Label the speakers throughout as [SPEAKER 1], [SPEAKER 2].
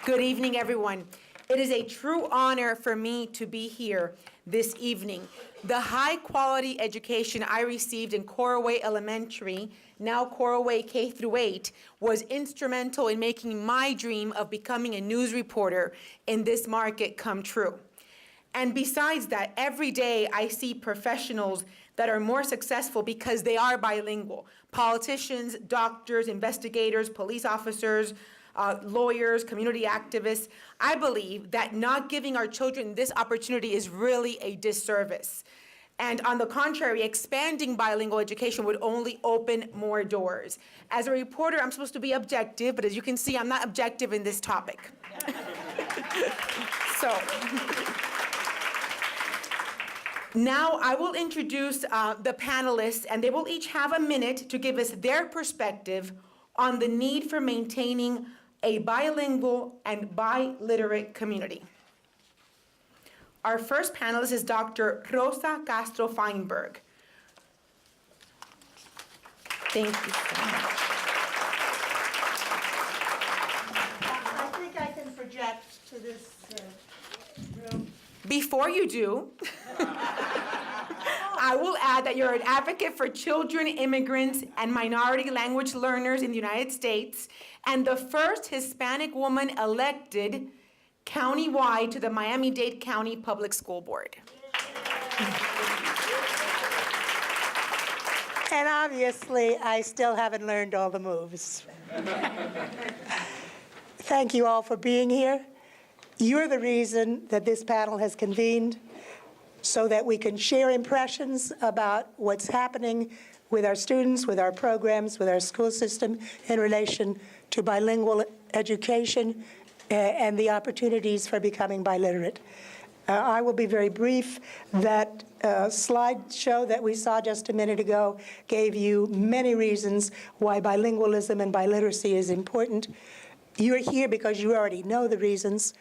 [SPEAKER 1] Good evening, everyone. It is a true honor for me to be here this evening. The high-quality education I received in Coraway Elementary, now Coraway K through 8, was instrumental in making my dream of becoming a news reporter in this market come true. And besides that, every day I see professionals that are more successful because they are bilingual. Politicians, doctors, investigators, police officers, lawyers, community activists. I believe that not giving our children this opportunity is really a disservice. And on the contrary, expanding bilingual education would only open more doors. As a reporter, I'm supposed to be objective, but as you can see, I'm not objective in this topic. So, now I will introduce the panelists, and they will each have a minute to give us their perspective on the need for maintaining a bilingual and biliterate community. Our first panelist is Dr. Rosa Castro Feinberg. Thank you so much.
[SPEAKER 2] I think I can project to this room.
[SPEAKER 1] Before you do, I will add that you're an advocate for children, immigrants, and minority language learners in the United States, and the first Hispanic woman elected countywide to the Miami-Dade County Public School Board.
[SPEAKER 2] And obviously, I still haven't learned all the moves. Thank you all for being here. You're the reason that this panel has convened, so that we can share impressions about what's happening with our students, with our programs, with our school system in relation to bilingual education and the opportunities for becoming biliterate. I will be very brief. That slideshow that we saw just a minute ago gave you many reasons why bilingualism and biliteracy is important. You're here because you already know the reasons: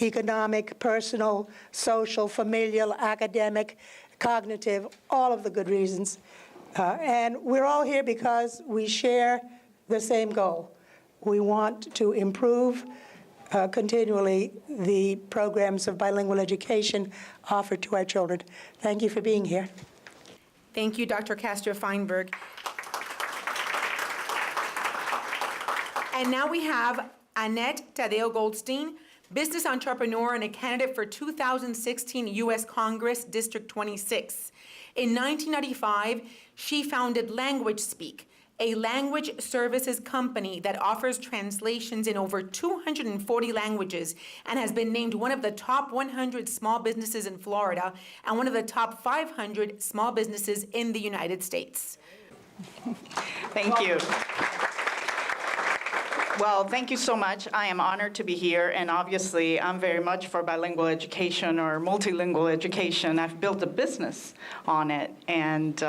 [SPEAKER 2] economic, personal, social, familial, academic, cognitive, all of the good reasons. And we're all here because we share the same goal. We want to improve continually the programs of bilingual education offered to our children. Thank you for being here.
[SPEAKER 1] Thank you, Dr. Castro Feinberg. And now we have Annette Taddeo-Goldstein, business entrepreneur and a candidate for 2016 U.S. Congress District 26. In 1995, she founded Language Speak, a language services company that offers translations in over 240 languages and has been named one of the top 100 small businesses in Florida and one of the top 500 small businesses in the United States.
[SPEAKER 3] Thank you. Well, thank you so much. I am honored to be here, and obviously I'm very much for bilingual education or multilingual education. I've built a business on it, and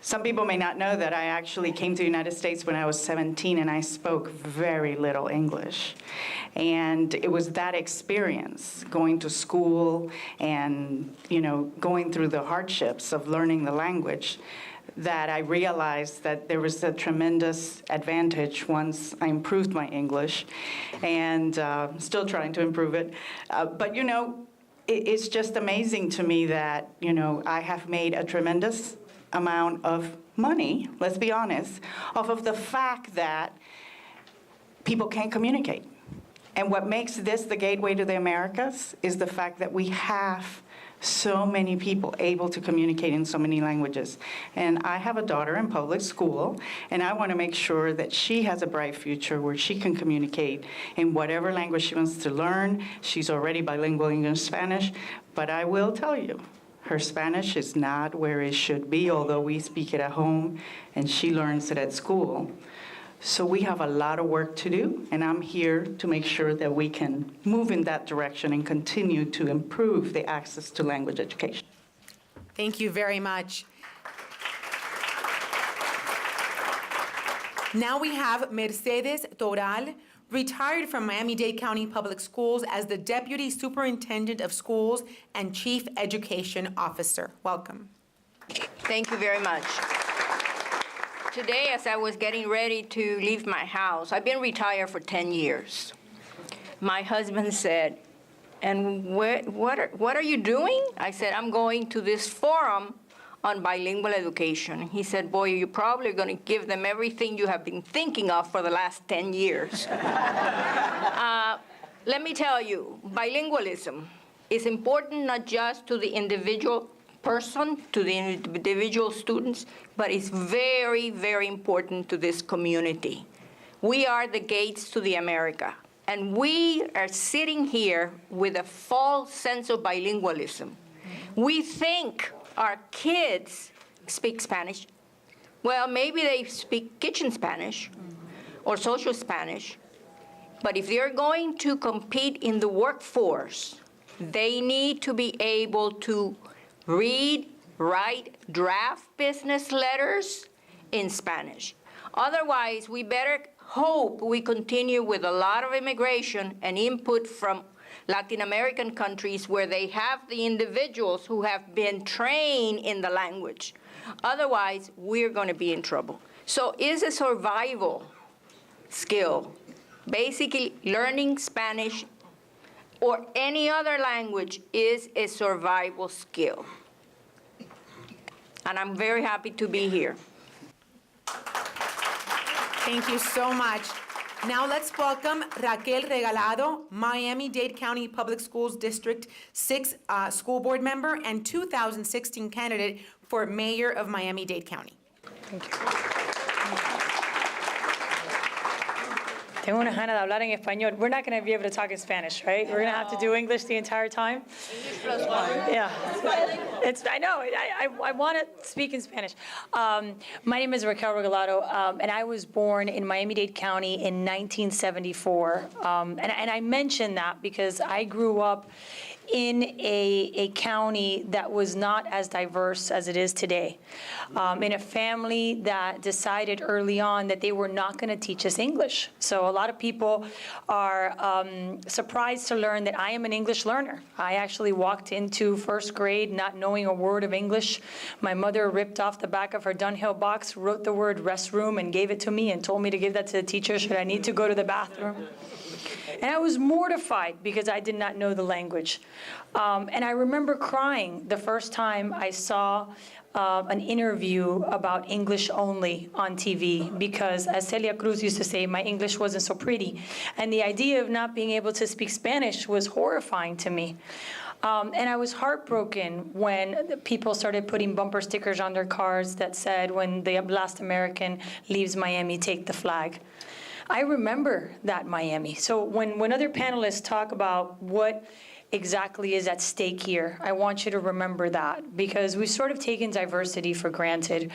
[SPEAKER 3] some people may not know that I actually came to the United States when I was 17, and I spoke very little English. And it was that experience, going to school and, going through the hardships of learning the language, that I realized that there was a tremendous advantage once I improved my English, and still trying to improve it. But it's just amazing to me that, I have made a tremendous amount of money, let's be honest, off of the fact that people can't communicate. And what makes this the gateway to the Americas is the fact that we have so many people able to communicate in so many languages. And I have a daughter in public school, and I want to make sure that she has a bright future where she can communicate in whatever language she wants to learn. She's already bilingual English-Spanish, but I will tell you, her Spanish is not where it should be, although we speak it at home, and she learns it at school. So we have a lot of work to do, and I'm here to make sure that we can move in that direction and continue to improve the access to language education.
[SPEAKER 1] Thank you very much. Now we have Mercedes Toral, retired from Miami-Dade County Public Schools as the Deputy Superintendent of Schools and Chief Education Officer. Welcome.
[SPEAKER 4] Thank you very much. Today, as I was getting ready to leave my house, I've been retired for 10 years. My husband said, and what are you doing? I said, I'm going to this forum on bilingual education. He said, boy, you're probably going to give them everything you have been thinking of for the last 10 years. Let me tell you, bilingualism is important not just to the individual person, to the individual students, but it's very, very important to this community. We are the gates to the America, and we are sitting here with a false sense of bilingualism. We think our kids speak Spanish. Well, maybe they speak kitchen Spanish or social Spanish, but if they're going to compete in the workforce, they need to be able to read, write, draft business letters in Spanish. Otherwise, we better hope we continue with a lot of immigration and input from Latin American countries where they have the individuals who have been trained in the language. Otherwise, we're going to be in trouble. So it's a survival skill. Basically, learning Spanish or any other language is a survival skill. And I'm very happy to be here.
[SPEAKER 1] Thank you so much. Now let's welcome Raquel Regalado, Miami-Dade County Public Schools District 6 school board member and 2016 candidate for mayor of Miami-Dade County.
[SPEAKER 2] Thank you. Tengo una gana de hablar en español. We're not going to be able to talk in Spanish, right? We're going to have to do English the entire time. Yeah. I know. I want to speak in Spanish. My name is Raquel Regalado, and I was born in Miami-Dade County in 1974. And I mention that because I grew up in a county that was not as diverse as it is today, in a family that decided early on that they were not going to teach us English. So a lot of people are surprised to learn that I am an English learner. I actually walked into first grade not knowing a word of English. My mother ripped off the back of her Dunhill box, wrote the word restroom, and gave it to me and told me to give that to the teacher should I need to go to the bathroom. And I was mortified because I did not know the language. And I remember crying the first time I saw an interview about English only on TV because, as Celia Cruz used to say, my English wasn't so pretty. And the idea of not being able to speak Spanish was horrifying to me. And I was heartbroken when people started putting bumper stickers on their cars that said, when the last American leaves Miami, take the flag. I remember that Miami. So when other panelists talk about what exactly is at stake here, I want you to remember that, because we've sort of taken diversity for granted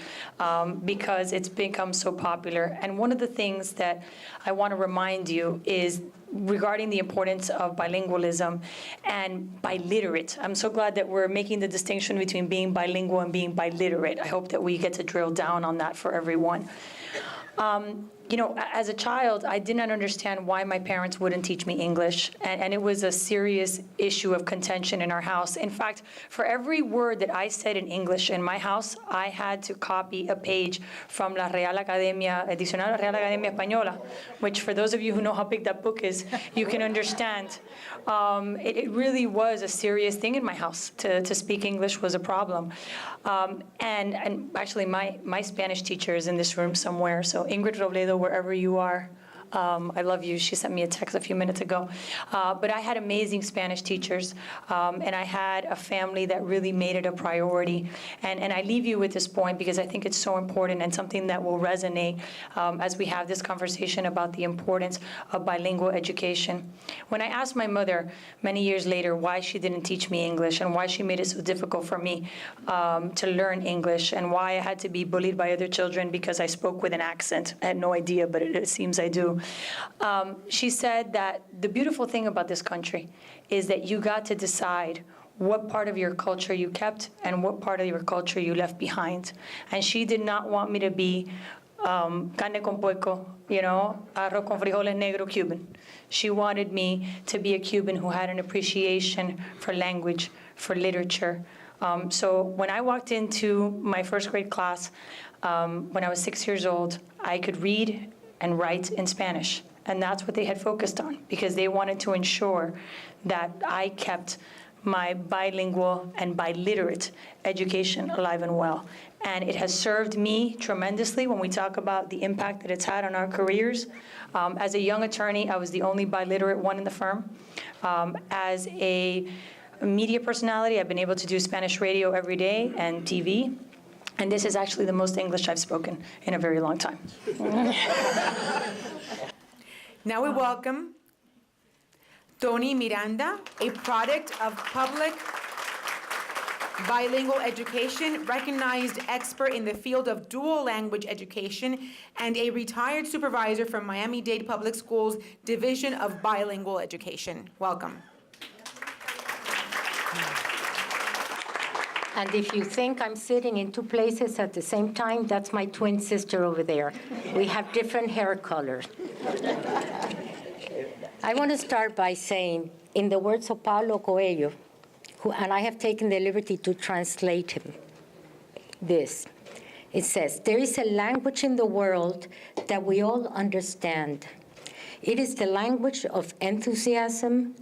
[SPEAKER 2] because it's become so popular. And one of the things that I want to remind you is regarding the importance of bilingualism and biliterate. I'm so glad that we're making the distinction between being bilingual and being biliterate. I hope that we get to drill down on that for everyone. You know, as a child, I did not understand why my parents wouldn't teach me English, and it was a serious issue of contention in our house. In fact, for every word that I said in English in my house, I had to copy a page from La Real Academia, Edicional Real Academia Española, which for those of you who know how big that book is, you can understand. It really was a serious thing in my house. To speak English was a problem. And actually, my Spanish teacher is in this room somewhere, so Ingrid Robledo, wherever you are, I love you. She sent me a text a few minutes ago. But I had amazing Spanish teachers, and I had a family that really made it a priority. And I leave you with this point because I think it's so important and something that will resonate as we have this conversation about the importance of bilingual education. When I asked my mother many years later why she didn't teach me English and why she made it so difficult for me to learn English and why I had to be bullied by other children because I spoke with an accent, I had no idea, but it seems I do. She said that the beautiful thing about this country is that you got to decide what part of your culture you kept and what part of your culture you left behind. And she did not want me to be carne con puerco, you know, arroz con frijoles negro Cuban. She wanted me to be a Cuban who had an appreciation for language, for literature. So when I walked into my first grade class,
[SPEAKER 5] when I was 6 years old, I could read and write in Spanish. And that's what they had focused on, because they wanted to ensure that I kept my bilingual and biliterate education alive and well. And it has served me tremendously when we talk about the impact that it's had on our careers. As a young attorney, I was the only biliterate one in the firm. As a media personality, I've been able to do Spanish radio every day and TV. And this is actually the most English I've spoken in a very long time.
[SPEAKER 1] Now we welcome Toni Miranda, a product of public bilingual education, recognized expert in the field of dual language education, and a retired supervisor from Miami-Dade Public Schools Division of Bilingual Education. Welcome.
[SPEAKER 6] And if you think I'm sitting in two places at the same time, that's my twin sister over there. We have different hair colors. I want to start by saying, in the words of Paulo Coelho, and I have taken the liberty to translate him, this. It says, there is a language in the world that we all understand. It is the language of enthusiasm,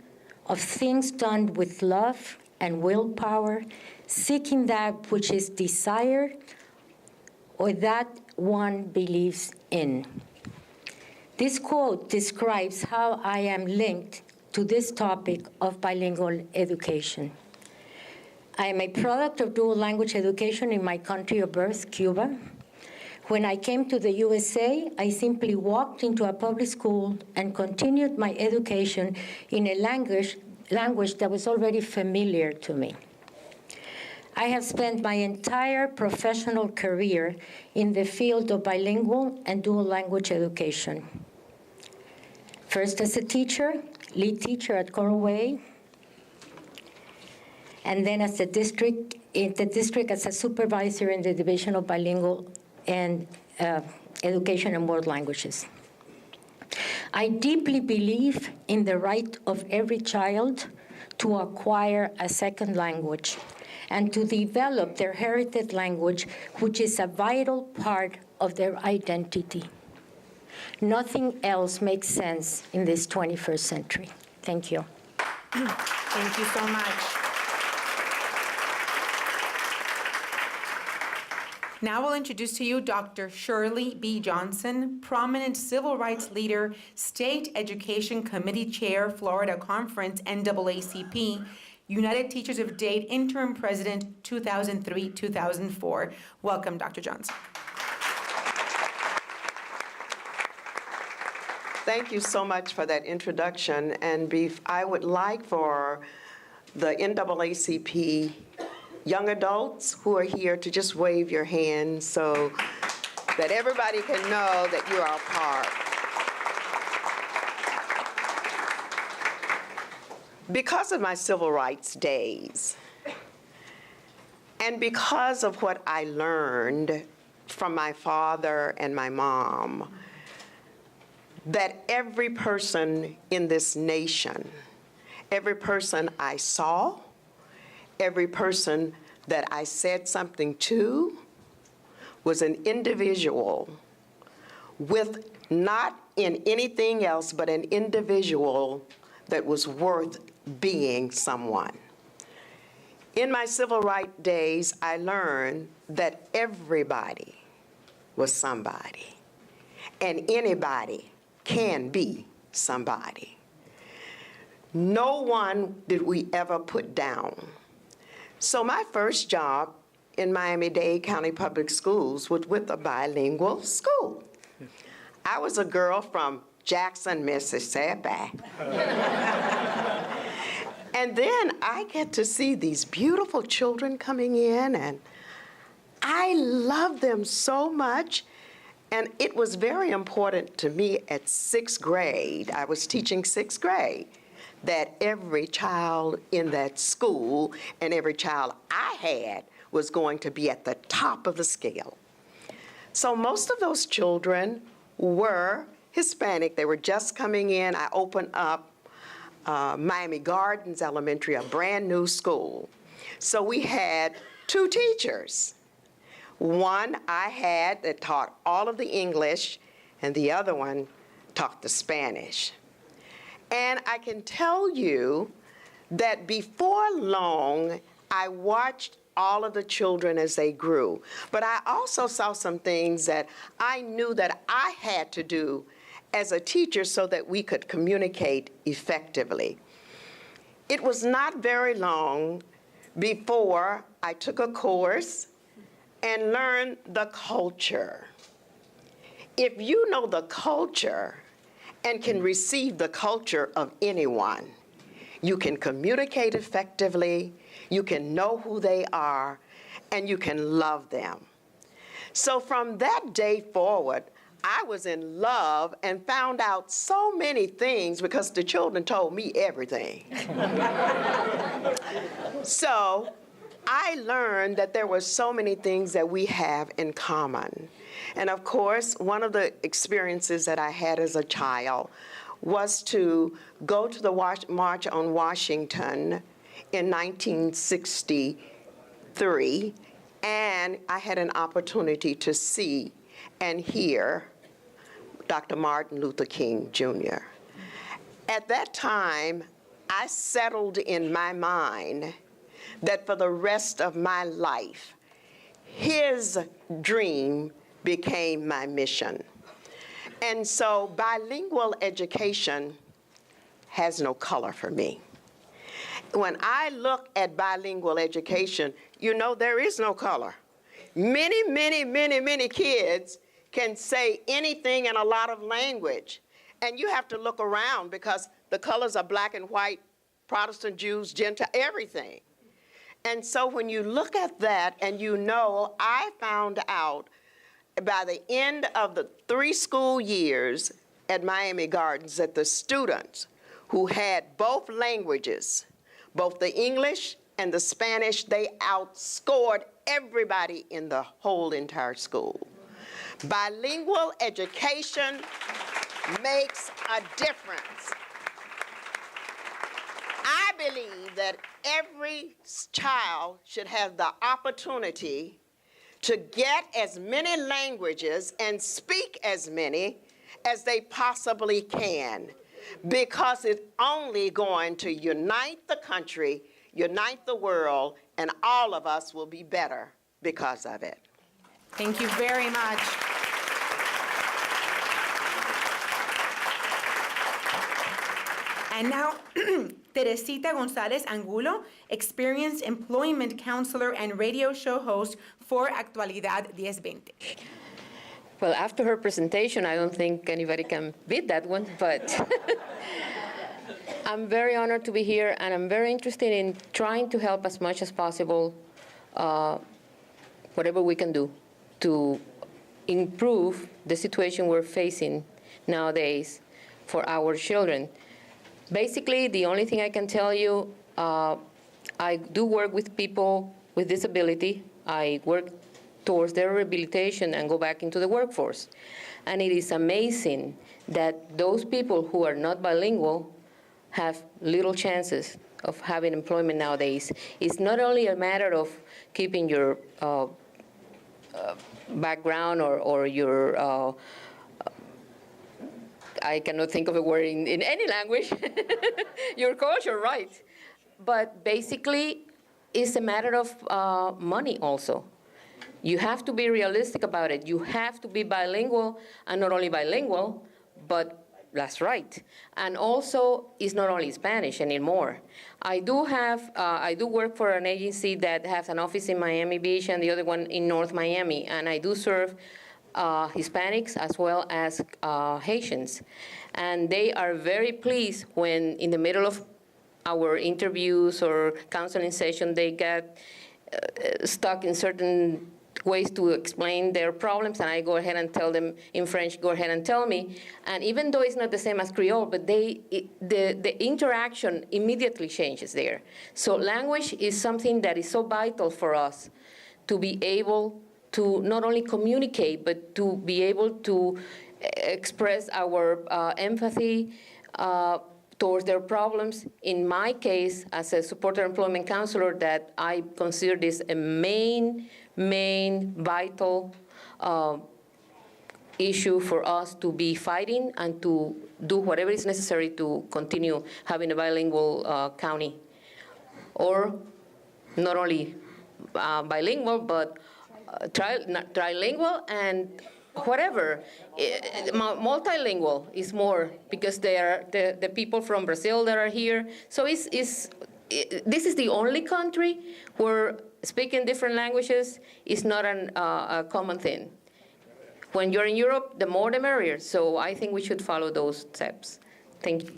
[SPEAKER 6] of things done with love and willpower, seeking that which is desired or that one believes in. This quote describes how I am linked to this topic of bilingual education. I am a product of dual language education in my country of birth, Cuba. When I came to the USA, I simply walked into a public school and continued my education in a language that was already familiar to me. I have spent my entire professional career in the field of bilingual and dual language education. First as a teacher, lead teacher at Coral Way, and then as in the district as a supervisor in the Division of Bilingual and Education and World Languages. I deeply believe in the right of every child to acquire a second language and to develop their heritage language, which is a vital part of their identity. Nothing else makes sense in this 21st century. Thank you.
[SPEAKER 1] Thank you so much. Now we'll introduce to you Dr. Shirley B. Johnson, prominent civil rights leader, State Education Committee Chair, Florida Conference, NAACP, United Teachers of Dade Interim President, 2003-2004. Welcome, Dr. Johnson.
[SPEAKER 7] Thank you so much for that introduction. And I would like for the NAACP young adults who are here to just wave your hands so that everybody can know that you are a part. Because of my civil rights days, and because of what I learned from my father and my mom, that every person in this nation, every person I saw, every person that I said something to was an individual with not in anything else but an individual that was worth being someone. In my civil rights days, I learned that everybody was somebody, and anybody can be somebody. No one did we ever put down. So my first job in Miami-Dade County Public Schools was with a bilingual school. I was a girl from Jackson, Mississippi. And then I get to see these beautiful children coming in, and I love them so much. And it was very important to me at 6th grade, I was teaching 6th grade, that every child in that school and every child I had was going to be at the top of the scale. So most of those children were Hispanic. They were just coming in. I opened up Miami Gardens Elementary, a brand new school. So we had 2 teachers. One I had that taught all of the English, and the other one taught the Spanish. And I can tell you that before long, I watched all of the children as they grew. But I also saw some things that I knew that I had to do as a teacher so that we could communicate effectively. It was not very long before I took a course and learned the culture. If you know the culture and can receive the culture of anyone, you can communicate effectively, you can know who they are, and you can love them. So from that day forward, I was in love and found out so many things because the children told me everything. So I learned that there were so many things that we have in common. And of course, one of the experiences that I had as a child was to go to the March on Washington in 1963, and I had an opportunity to see and hear Dr. Martin Luther King Jr. At that time, I settled in my mind that for the rest of my life, his dream became my mission. And so bilingual education has no color for me. When I look at bilingual education, you know there is no color. Many, many, many, many kids can say anything in a lot of language. And you have to look around because the colors are black and white, Protestant, Jews, Gentile, everything. And so when you look at that and you know, I found out by the end of the 3 school years at Miami Gardens that the students who had both languages, both the English and the Spanish, they outscored everybody in the whole entire school. Bilingual education makes a difference. I believe that every child should have the opportunity to get as many languages and speak as many as they possibly can, because it's only going to unite the country, unite the world, and all of us will be better because of it.
[SPEAKER 1] Thank you very much. And now, Teresita Gonzalez Angulo, experienced employment counselor and radio show host for Actualidad 1020.
[SPEAKER 8] Well, after her presentation, I don't think anybody can beat that one, but I'm very honored to be here, and I'm very interested in trying to help as much as possible, whatever we can do to improve the situation we're facing nowadays for our children. Basically, the only thing I can tell you, I do work with people with disability. I work towards their rehabilitation and go back into the workforce. And it is amazing that those people who are not bilingual have little chances of having employment nowadays. It's not only a matter of keeping your background or your I cannot think of a word in any language, your culture, right. But basically, it's a matter of money also. You have to be realistic about it. You have to be bilingual, and not only bilingual, but that's right. And also, it's not only Spanish anymore. I do work for an agency that has an office in Miami Beach and the other one in North Miami, and I do serve Hispanics as well as Haitians. And they are very pleased when in the middle of our interviews or counseling session, they get stuck in certain ways to explain their problems, and I go ahead and tell them in French, go ahead and tell me. And even though it's not the same as Creole, but the interaction immediately changes there. So language is something that is so vital for us to be able to not only communicate, but to be able to express our empathy, towards their problems. In my case, as a supported employment counselor, that I consider this a main vital issue for us to be fighting and to do whatever is necessary to continue having a bilingual county. Or not only bilingual, but trilingual and whatever. Multilingual is more, because they are the people from Brazil that are here. So this is the only country where speaking different languages is not a common thing. When you're in Europe, the more the merrier. So I think we should follow those steps. Thank you.